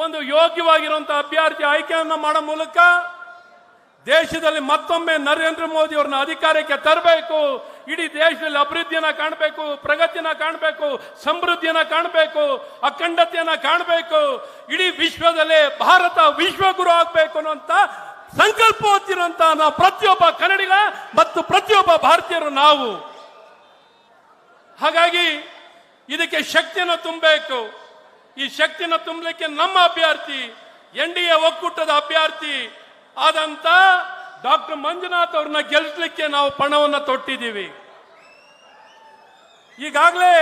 ಒಂದು ಯೋಗ್ಯವಾಗಿರುವಂತಹ ಅಭ್ಯರ್ಥಿ ಆಯ್ಕೆಯನ್ನು ಮಾಡೋ ಮೂಲಕ ದೇಶದಲ್ಲಿ ಮತ್ತೊಮ್ಮೆ ನರೇಂದ್ರ ಮೋದಿ ಅವರನ್ನ ಅಧಿಕಾರಕ್ಕೆ ತರಬೇಕು. ಇಡೀ ದೇಶದಲ್ಲಿ ಅಭಿವೃದ್ಧಿಯನ್ನ ಕಾಣಬೇಕು, ಪ್ರಗತಿಯನ್ನ ಕಾಣಬೇಕು, ಸಮೃದ್ಧಿಯನ್ನ ಕಾಣಬೇಕು, ಅಖಂಡತೆಯನ್ನ ಕಾಣಬೇಕು. ಇಡೀ ವಿಶ್ವದಲ್ಲೇ ಭಾರತ ವಿಶ್ವಗುರು ಆಗಬೇಕು ಅನ್ನುವಂತ ಸಂಕಲ್ಪ ಹೊತ್ತಿರುವಂತ ನಾವು ಪ್ರತಿಯೊಬ್ಬ ಕನ್ನಡಿಗ ಮತ್ತು ಪ್ರತಿಯೊಬ್ಬ ಭಾರತೀಯರು ನಾವು. ಹಾಗಾಗಿ ಇದಕ್ಕೆ ಶಕ್ತಿಯನ್ನು ತುಂಬಬೇಕು. ಈ ಶಕ್ತಿಯನ್ನು ತುಂಬಲಿಕ್ಕೆ ನಮ್ಮ ಅಭ್ಯರ್ಥಿ NDA ಒಕ್ಕೂಟದ ಅಭ್ಯರ್ಥಿ ಆದಂತ ಡಾಕ್ಟರ್ ಮಂಜುನಾಥ್ ಅವ್ರನ್ನ ಗೆಲ್ಲಿಸಲಿಕ್ಕೆ ನಾವು ಪಣವನ್ನು ತೊಟ್ಟಿದ್ದೀವಿ. ಈಗಾಗಲೇ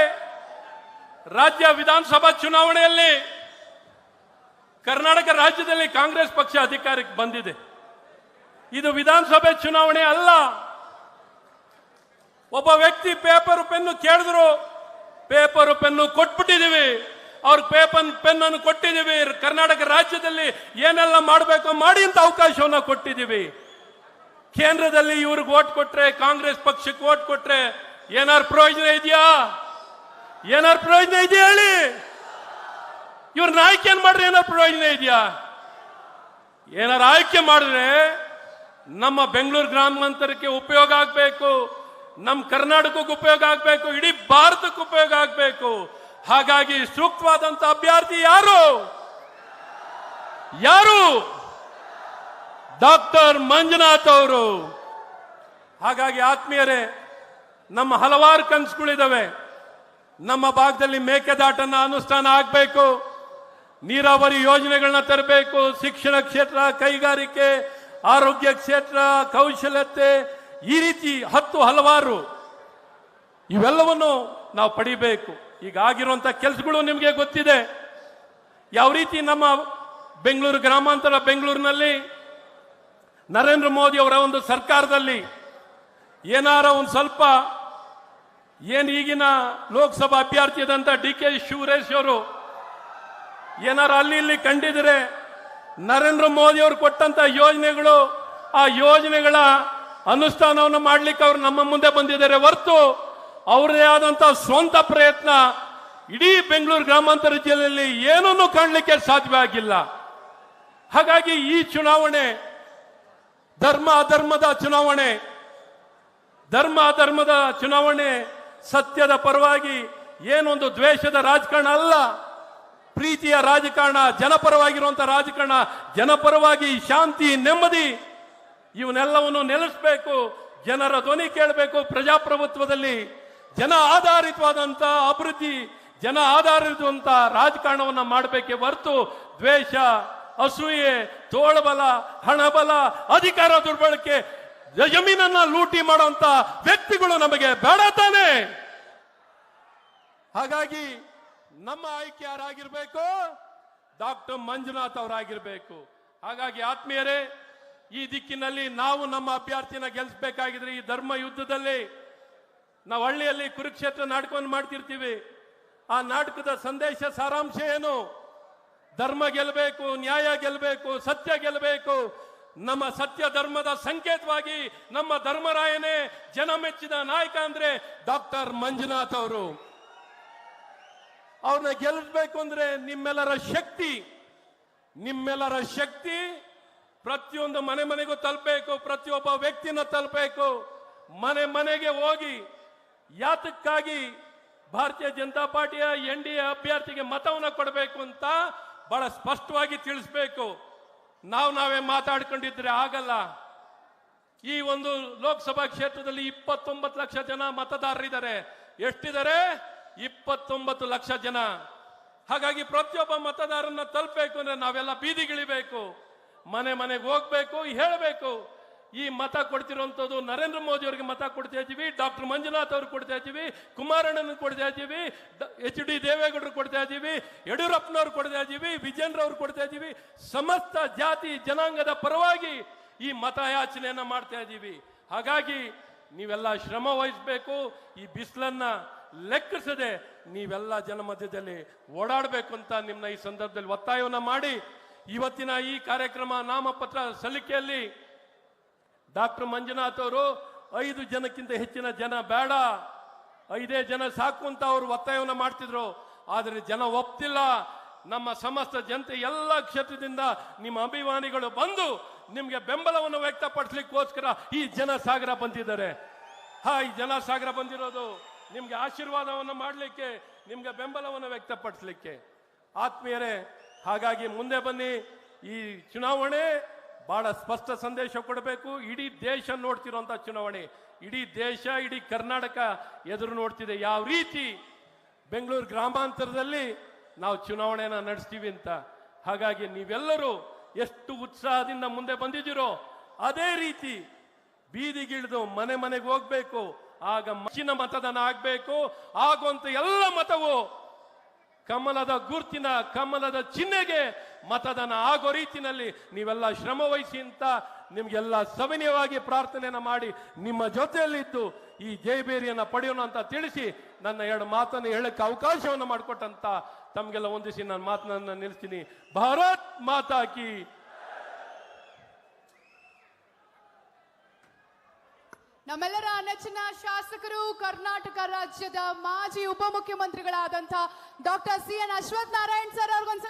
ರಾಜ್ಯ ವಿಧಾನಸಭಾ ಚುನಾವಣೆಯಲ್ಲಿ ಕರ್ನಾಟಕ ರಾಜ್ಯದಲ್ಲಿ ಕಾಂಗ್ರೆಸ್ ಪಕ್ಷ ಅಧಿಕಾರಕ್ಕೆ ಬಂದಿದೆ. ಇದು ವಿಧಾನಸಭೆ ಚುನಾವಣೆ ಅಲ್ಲ. ಒಬ್ಬ ವ್ಯಕ್ತಿ ಪೇಪರ್ ಪೆನ್ನು ಕೇಳಿದ್ರು, ಪೇಪರ್ ಪೆನ್ನು ಕೊಟ್ಬಿಟ್ಟಿದೀವಿ. ಅವ್ರಿಗೆ ಪೆನ್ನನ್ನು ಕೊಟ್ಟಿದ್ದೀವಿ. ಕರ್ನಾಟಕ ರಾಜ್ಯದಲ್ಲಿ ಏನೆಲ್ಲ ಮಾಡಬೇಕು ಮಾಡಿ ಅಂತ ಅವಕಾಶವನ್ನ ಕೊಟ್ಟಿದ್ದೀವಿ. ಕೇಂದ್ರದಲ್ಲಿ ಇವ್ರಿಗೆ ಓಟ್ ಕೊಟ್ರೆ, ಕಾಂಗ್ರೆಸ್ ಪಕ್ಷಕ್ಕೆ ಓಟ್ ಕೊಟ್ರೆ ಏನಾರು ಪ್ರಯೋಜನ ಇದೆಯಾ? ಏನಾರು ಪ್ರಯೋಜನ ಇದೆಯಾ ಹೇಳಿ? ಇವ್ರನ್ನ ಆಯ್ಕೆ ಮಾಡ್ರೆ ಏನಾರು ಪ್ರಯೋಜನ ಇದೆಯಾ? ಏನಾರು ಆಯ್ಕೆ ಮಾಡಿದ್ರೆ ನಮ್ಮ ಬೆಂಗಳೂರು ಗ್ರಾಮಾಂತರಕ್ಕೆ ಉಪಯೋಗ ಆಗಬೇಕು, ನಮ್ಮ ಕರ್ನಾಟಕಕ್ಕೆ ಉಪಯೋಗ ಆಗಬೇಕು, ಇಡೀ ಭಾರತಕ್ಕೆ ಉಪಯೋಗ ಆಗಬೇಕು. ಹಾಗಾಗಿ ಸೂಕ್ತವಾದಂತ ಅಭ್ಯರ್ಥಿ ಯಾರು? ಡಾಕ್ಟರ್ ಮಂಜುನಾಥ್ ಅವರು. ಹಾಗಾಗಿ ಆತ್ಮೀಯರೇ, ನಮ್ಮ ಹಲವಾರು ಕನಸುಗಳಿದಾವೆ. ನಮ್ಮ ಭಾಗದಲ್ಲಿ ಮೇಕೆದಾಟನ್ನ ಅನುಷ್ಠಾನ ಆಗಬೇಕು, ನೀರಾವರಿ ಯೋಜನೆಗಳನ್ನ ತರಬೇಕು, ಶಿಕ್ಷಣ ಕ್ಷೇತ್ರ, ಕೈಗಾರಿಕೆ, ಆರೋಗ್ಯ ಕ್ಷೇತ್ರ, ಕೌಶಲ್ಯತೆ, ಈ ರೀತಿ ಹಲವಾರು ಇವೆಲ್ಲವನ್ನು ನಾವು ಪಡಿಬೇಕು. ಈಗ ಆಗಿರುವಂತ ಕೆಲಸಗಳು ನಿಮಗೆ ಗೊತ್ತಿದೆ. ಯಾವ ರೀತಿ ನಮ್ಮ ಬೆಂಗಳೂರು ಗ್ರಾಮಾಂತರ ಬೆಂಗಳೂರಿನಲ್ಲಿ ನರೇಂದ್ರ ಮೋದಿ ಅವರ ಒಂದು ಸರ್ಕಾರದಲ್ಲಿ ಏನಾರ ಒಂದು ಸ್ವಲ್ಪ ಈಗಿನ ಲೋಕಸಭಾ ಅಭ್ಯರ್ಥಿಯಾದಂತ DK ಶಿವರೇಶ್ ಅವರು ಏನಾರ ಅಲ್ಲಿ ಇಲ್ಲಿ ಕಂಡಿದ್ರೆ ನರೇಂದ್ರ ಮೋದಿ ಅವರು ಕೊಟ್ಟಂತ ಯೋಜನೆಗಳು, ಆ ಯೋಜನೆಗಳ ಅನುಷ್ಠಾನವನ್ನು ಮಾಡ್ಲಿಕ್ಕೆ ಅವರು ನಮ್ಮ ಮುಂದೆ ಬಂದಿದ್ದಾರೆ ಹೊರತು ಅವರದೇ ಆದಂತ ಸ್ವಂತ ಪ್ರಯತ್ನ ಇಡೀ ಬೆಂಗಳೂರು ಗ್ರಾಮಾಂತರ ಜಿಲ್ಲೆಯಲ್ಲಿ ಏನನ್ನೂ ಕಾಣಲಿಕ್ಕೆ ಸಾಧ್ಯವಾಗಿಲ್ಲ. ಹಾಗಾಗಿ ಈ ಚುನಾವಣೆ ಧರ್ಮ ಅಧರ್ಮದ ಚುನಾವಣೆ, ಸತ್ಯದ ಪರವಾಗಿ ಏನೊಂದು ದ್ವೇಷದ ರಾಜಕಾರಣ ಅಲ್ಲ, ಪ್ರೀತಿಯ ರಾಜಕಾರಣ, ಜನಪರವಾಗಿರುವಂತಹ ರಾಜಕಾರಣ, ಜನಪರವಾಗಿ ಶಾಂತಿ, ನೆಮ್ಮದಿ ಇವನ್ನೆಲ್ಲವನ್ನು ನೆಲೆಸಬೇಕು. ಜನರ ಧ್ವನಿ ಕೇಳಬೇಕು. ಪ್ರಜಾಪ್ರಭುತ್ವದಲ್ಲಿ ಜನ ಆಧಾರಿತವಾದಂತ ಅಭಿವೃದ್ಧಿ, ಜನ ಆಧಾರಿತವಂತ ರಾಜಕಾರಣವನ್ನ ಮಾಡಬೇಕೆ ಹೊರತು ದ್ವೇಷ, ಅಸೂಯೆ, ತೋಳಬಲ, ಹಣಬಲ, ಅಧಿಕಾರ ದುರ್ಬಳಕೆ, ಜಮೀನನ್ನ ಲೂಟಿ ಮಾಡುವಂತ ವ್ಯಕ್ತಿಗಳು ನಮಗೆ ಬೇಡ ತಾನೆ. ಹಾಗಾಗಿ ನಮ್ಮ ಆಯ್ಕೆ ಯಾರಾಗಿರ್ಬೇಕು? ಡಾಕ್ಟರ್ ಮಂಜುನಾಥ್ ಅವರಾಗಿರ್ಬೇಕು. ಹಾಗಾಗಿ ಆತ್ಮೀಯರೇ, ಈ ದಿಕ್ಕಿನಲ್ಲಿ ನಾವು ನಮ್ಮ ಅಭ್ಯರ್ಥಿನ ಗೆಲ್ಲಿಸಬೇಕಾಗಿದ್ರೆ ಈ ಧರ್ಮ ಯುದ್ಧದಲ್ಲಿ ನಾವು ಹಳ್ಳಿಯಲ್ಲಿ ಕುರುಕ್ಷೇತ್ರ ನಾಟಕವನ್ನು ಮಾಡ್ತಿರ್ತೀವಿ. ಆ ನಾಟಕದ ಸಂದೇಶ ಸಾರಾಂಶ ಏನು? ಧರ್ಮ ಗೆಲ್ಲಬೇಕು, ನ್ಯಾಯ ಗೆಲ್ಲಬೇಕು, ಸತ್ಯ ಗೆಲ್ಲಬೇಕು. ನಮ್ಮ ಸತ್ಯ ಧರ್ಮದ ಸಂಕೇತವಾಗಿ ನಮ್ಮ ಧರ್ಮರಾಯನೇ ಜನ ಮೆಚ್ಚಿದ ನಾಯಕ ಅಂದ್ರೆ ಡಾಕ್ಟರ್ ಮಂಜುನಾಥ್ ಅವರು. ಅವ್ರನ್ನ ಗೆಲ್ಲಿಸಬೇಕು ಅಂದ್ರೆ ನಿಮ್ಮೆಲ್ಲರ ಶಕ್ತಿ ಪ್ರತಿಯೊಂದು ಮನೆಗೂ ತಲುಪಬೇಕು, ಪ್ರತಿಯೊಬ್ಬ ವ್ಯಕ್ತಿನ ತಲುಪಬೇಕು. ಮನೆಗೆ ಹೋಗಿ ಯಾತಕ್ಕಾಗಿ ಭಾರತೀಯ ಜನತಾ ಪಾರ್ಟಿಯ NDA ಅಭ್ಯರ್ಥಿಗೆ ಮತವನ್ನ ಕೊಡಬೇಕು ಅಂತ ಬಹಳ ಸ್ಪಷ್ಟವಾಗಿ ತಿಳಿಸಬೇಕು. ನಾವೇ ಮಾತಾಡ್ಕೊಂಡಿದ್ರೆ ಆಗಲ್ಲ. ಈ ಒಂದು ಲೋಕಸಭಾ ಕ್ಷೇತ್ರದಲ್ಲಿ 29 ಲಕ್ಷ ಜನ ಮತದಾರರಿದ್ದಾರೆ. ಎಷ್ಟಿದ್ದಾರೆ? 29 ಲಕ್ಷ ಜನ. ಹಾಗಾಗಿ ಪ್ರತಿಯೊಬ್ಬ ಮತದಾರನ್ನ ತಲುಪಬೇಕು ಅಂದ್ರೆ ನಾವೆಲ್ಲ ಬೀದಿಗಿಳಿಬೇಕು, ಮನೆಗೆ ಹೋಗ್ಬೇಕು, ಹೇಳಬೇಕು. ಈ ಮತ ಕೊಡ್ತಿರುವಂತದ್ದು ನರೇಂದ್ರ ಮೋದಿ ಅವರಿಗೆ ಮತ ಕೊಡ್ತಾ ಇದ್ದೀವಿ, ಡಾಕ್ಟರ್ ಮಂಜುನಾಥ್ ಅವ್ರಿಗೆ ಕೊಡ್ತಾ ಇದ್ದೀವಿ, ಕುಮಾರಣ್ಣನ ಕೊಡ್ತಾ ಇದ್ದೀವಿ, HD ದೇವೇಗೌಡರು ಕೊಡ್ತಾ ಇದ್ದೀವಿ, ಯಡಿಯೂರಪ್ಪನವ್ರು ಕೊಡ್ತಾ ಇದ್ದೀವಿ, ವಿಜೇಂದ್ರ ಅವ್ರು ಕೊಡ್ತಾ ಇದ್ದೀವಿ. ಸಮಸ್ತ ಜಾತಿ ಜನಾಂಗದ ಪರವಾಗಿ ಈ ಮತಯಾಚನೆಯನ್ನ ಮಾಡ್ತಾ ಇದ್ದೀವಿ. ಹಾಗಾಗಿ ನೀವೆಲ್ಲ ಶ್ರಮ ವಹಿಸಬೇಕು. ಈ ಬಿಸಿಲನ್ನ ಲೆಕ್ಕಿಸದೆ ನೀವೆಲ್ಲ ಜನ ಮಧ್ಯದಲ್ಲಿ ಓಡಾಡಬೇಕು ಅಂತ ನಿಮ್ಮನ್ನ ಈ ಸಂದರ್ಭದಲ್ಲಿ ಒತ್ತಾಯವನ್ನ ಮಾಡಿ ಇವತ್ತಿನ ಈ ಕಾರ್ಯಕ್ರಮ ನಾಮಪತ್ರ ಸಲ್ಲಿಕೆಯಲ್ಲಿ ಡಾಕ್ಟರ್ ಮಂಜುನಾಥ್ ಅವರು 5 ಜನಕ್ಕಿಂತ ಹೆಚ್ಚಿನ ಜನ ಬೇಡ, 5 ಜನ ಸಾಕು ಅಂತ ಅವರು ಒತ್ತಾಯವನ್ನ ಮಾಡ್ತಿದ್ರು. ಆದರೆ ಜನ ಒಪ್ತಿಲ್ಲ. ನಮ್ಮ ಸಮಸ್ತ ಜನತೆ ಎಲ್ಲ ಕ್ಷೇತ್ರದಿಂದ ನಿಮ್ಮ ಅಭಿಮಾನಿಗಳು ಬಂದು ನಿಮ್ಗೆ ಬೆಂಬಲವನ್ನು ವ್ಯಕ್ತಪಡಿಸ್ಲಿಕ್ಕೋಸ್ಕರ ಈ ಜನಸಾಗರ ಬಂದಿದ್ದಾರೆ. ಈ ಜನಸಾಗರ ಬಂದಿರೋದು ನಿಮ್ಗೆ ಆಶೀರ್ವಾದವನ್ನು ಮಾಡಲಿಕ್ಕೆ, ನಿಮ್ಗೆ ಬೆಂಬಲವನ್ನು ವ್ಯಕ್ತಪಡಿಸ್ಲಿಕ್ಕೆ. ಆತ್ಮೀಯರೇ, ಹಾಗಾಗಿ ಮುಂದೆ ಬನ್ನಿ. ಈ ಚುನಾವಣೆ ಬಹಳ ಸ್ಪಷ್ಟ ಸಂದೇಶ ಕೊಡಬೇಕು. ಇಡೀ ದೇಶ ನೋಡ್ತಿರುವಂತ ಚುನಾವಣೆ, ಇಡೀ ದೇಶ, ಇಡೀ ಕರ್ನಾಟಕ ಎದುರು ನೋಡ್ತಿದೆ ಯಾವ ರೀತಿ ಬೆಂಗಳೂರು ಗ್ರಾಮಾಂತರದಲ್ಲಿ ನಾವು ಚುನಾವಣೆನ ನಡೆಸ್ತೀವಿ ಅಂತ. ಹಾಗಾಗಿ ನೀವೆಲ್ಲರೂ ಎಷ್ಟು ಉತ್ಸಾಹದಿಂದ ಮುಂದೆ ಬಂದಿದ್ದೀರೋ ಅದೇ ರೀತಿ ಬೀದಿಗಿಳಿದು ಮನೆ ಮನೆಗೆ ಹೋಗ್ಬೇಕು. ಆಗ ಮಚ್ಚಿನ ಮತದಾನ ಆಗ್ಬೇಕು. ಆಗುವಂತ ಎಲ್ಲ ಮತವು ಕಮಲದ ಗುರ್ತಿನ, ಕಮಲದ ಚಿಹ್ನೆಗೆ ಮತದಾನ ಆಗೋ ರೀತಿಯಲ್ಲಿ ನೀವೆಲ್ಲ ಶ್ರಮ ವಹಿಸಿ ಅಂತ ನಿಮ್ಗೆಲ್ಲ ಸವಿನಯವಾಗಿ ಪ್ರಾರ್ಥನೆಯನ್ನ ಮಾಡಿ ನಿಮ್ಮ ಜೊತೆಯಲ್ಲಿದ್ದು ಈ ಜಯಬೇರಿಯನ್ನ ಪಡೆಯೋಣ ಅಂತ ತಿಳಿಸಿ ನನ್ನ ಎರಡು ಮಾತನ್ನು ಹೇಳಕ್ಕೆ ಅವಕಾಶವನ್ನು ಮಾಡಿಕೊಟ್ಟಂತ ತಮ್ಗೆಲ್ಲ ಹೊಂದಿಸಿ ನನ್ನ ಮಾತನ್ನ ನಿಲ್ಲಿಸ್ತೀನಿ. ಭಾರತ್ ಮಾತಾ ಕಿ. ನಮ್ಮೆಲ್ಲರ ನೆಚ್ಚಿನ ಶಾಸಕರು, ಕರ್ನಾಟಕ ರಾಜ್ಯದ ಮಾಜಿ ಉಪಮುಖ್ಯಮಂತ್ರಿಗಳಾದಂತಹ doctor CN Ashwath Narayan sir ಅವ್ರಿಗೊಂದ್ಸಲ